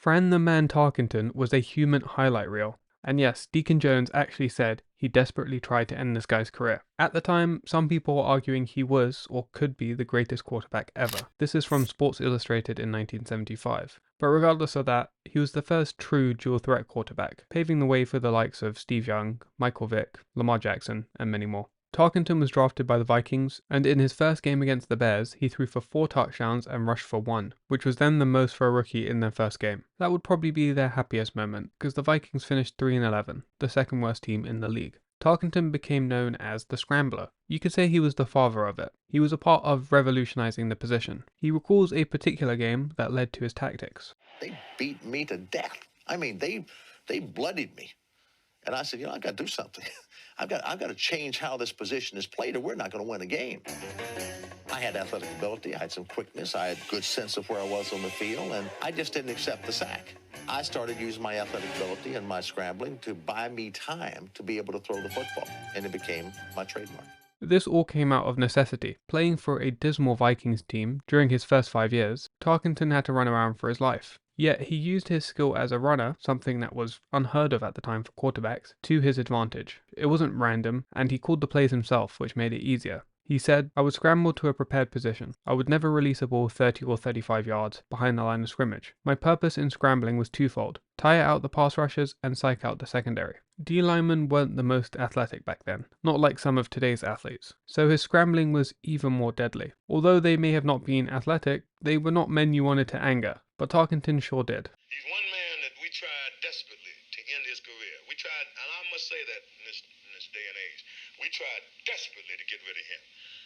Fran the Man Tarkenton was a human highlight reel. And yes, Deacon Jones actually said he desperately tried to end this guy's career. At the time, some people were arguing he was or could be the greatest quarterback ever. This is from Sports Illustrated in 1975. But regardless of that, he was the first true dual-threat quarterback, paving the way for the likes of Steve Young, Michael Vick, Lamar Jackson, and many more. Tarkenton was drafted by the Vikings, and in his first game against the Bears, he threw for 4 touchdowns and rushed for 1, which was then the most for a rookie in their first game. That would probably be their happiest moment, because the Vikings finished 3-11, the second worst team in the league. Tarkenton became known as the Scrambler. You could say he was the father of it. He was a part of revolutionizing the position. He recalls a particular game that led to his tactics. They beat me to death. I mean, they bloodied me. And I said, I've got to do something. I've got to change how this position is played, or we're not going to win a game. I had athletic ability. I had some quickness. I had a good sense of where I was on the field, and I just didn't accept the sack. I started using my athletic ability and my scrambling to buy me time to be able to throw the football, and it became my trademark. This all came out of necessity. Playing for a dismal Vikings team during his first 5 years, Tarkenton had to run around for his life. Yet he used his skill as a runner, something that was unheard of at the time for quarterbacks, to his advantage. It wasn't random, and he called the plays himself, which made it easier. He said, "I would scramble to a prepared position. I would never release a ball 30 or 35 yards behind the line of scrimmage. My purpose in scrambling was twofold: tire out the pass rushers and psych out the secondary." D linemen weren't the most athletic back then, not like some of today's athletes, so his scrambling was even more deadly. Although they may have not been athletic, they were not men you wanted to anger, but Tarkenton sure did. He's one man that we tried desperately to end his career. We tried, and I must say that in this day and age, we tried desperately to get rid of him.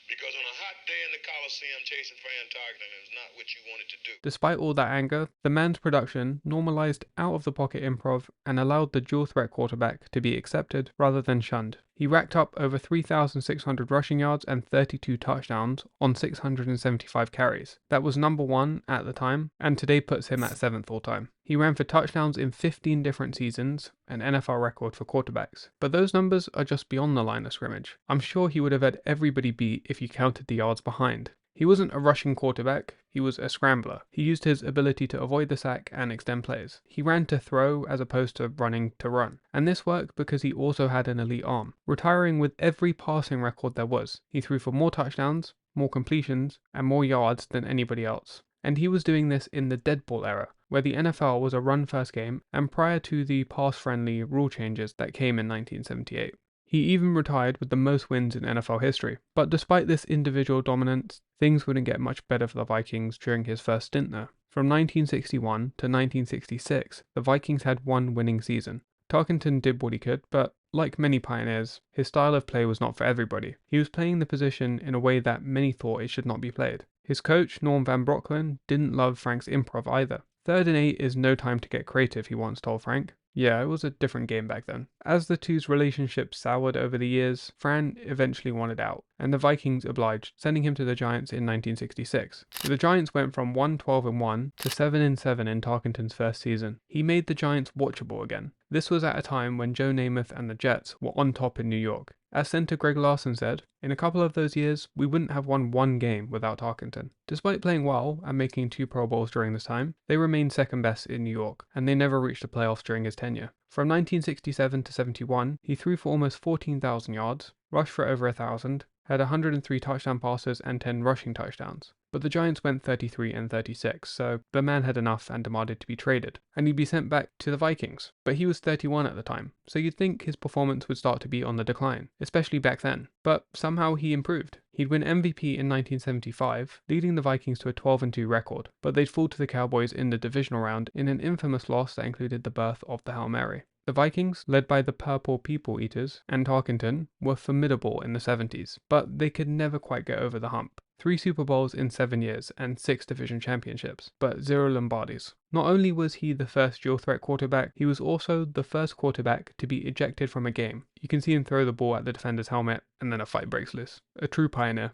Because on a hot day in the Coliseum, chasing Fran Tarkenton is not what you wanted to do. Despite all that anger, the man's production normalized out-of-the-pocket improv and allowed the dual-threat quarterback to be accepted rather than shunned. He racked up over 3,600 rushing yards and 32 touchdowns on 675 carries. That was number 1 at the time, and today puts him at 7th all-time. He ran for touchdowns in 15 different seasons, an NFL record for quarterbacks. But those numbers are just beyond the line of scrimmage. I'm sure he would have had everybody beat if you counted the yards behind. He wasn't a rushing quarterback, he was a scrambler. He used his ability to avoid the sack and extend plays. He ran to throw as opposed to running to run. And this worked because he also had an elite arm. Retiring with every passing record there was, he threw for more touchdowns, more completions, and more yards than anybody else. And he was doing this in the dead ball era, where the NFL was a run-first game, and prior to the pass-friendly rule changes that came in 1978. He even retired with the most wins in NFL history. But despite this individual dominance, things wouldn't get much better for the Vikings during his first stint there. From 1961 to 1966, the Vikings had one winning season. Tarkenton did what he could, but like many pioneers, his style of play was not for everybody. He was playing the position in a way that many thought it should not be played. His coach, Norm Van Brocklin, didn't love Frank's improv either. 3rd and 8 is no time to get creative, he once told Frank. Yeah, it was a different game back then. As the two's relationship soured over the years, Fran eventually wanted out, and the Vikings obliged, sending him to the Giants in 1966. The Giants went from 1-12-1 to 7-7 in Tarkenton's first season. He made the Giants watchable again. This was at a time when Joe Namath and the Jets were on top in New York. As center Greg Larson said, "In a couple of those years, we wouldn't have won one game without Tarkenton." Despite playing well and making 2 Pro Bowls during this time, they remained second best in New York, and they never reached the playoffs during his tenure. From 1967 to 71, he threw for almost 14,000 yards, rushed for over 1,000, had 103 touchdown passes and 10 rushing touchdowns. But the Giants went 33-36, so the man had enough and demanded to be traded, and he'd be sent back to the Vikings. But he was 31 at the time, so you'd think his performance would start to be on the decline, especially back then. But somehow he improved. He'd win MVP in 1975, leading the Vikings to a 12-2 record, but they'd fall to the Cowboys in the divisional round in an infamous loss that included the birth of the Hail Mary. The Vikings, led by the Purple People Eaters and Tarkenton, were formidable in the 70s, but they could never quite get over the hump. 3 Super Bowls in 7 years and 6 division championships, but 0 Lombardis. Not only was he the first dual-threat quarterback, he was also the first quarterback to be ejected from a game. You can see him throw the ball at the defender's helmet, and then a fight breaks loose. A true pioneer.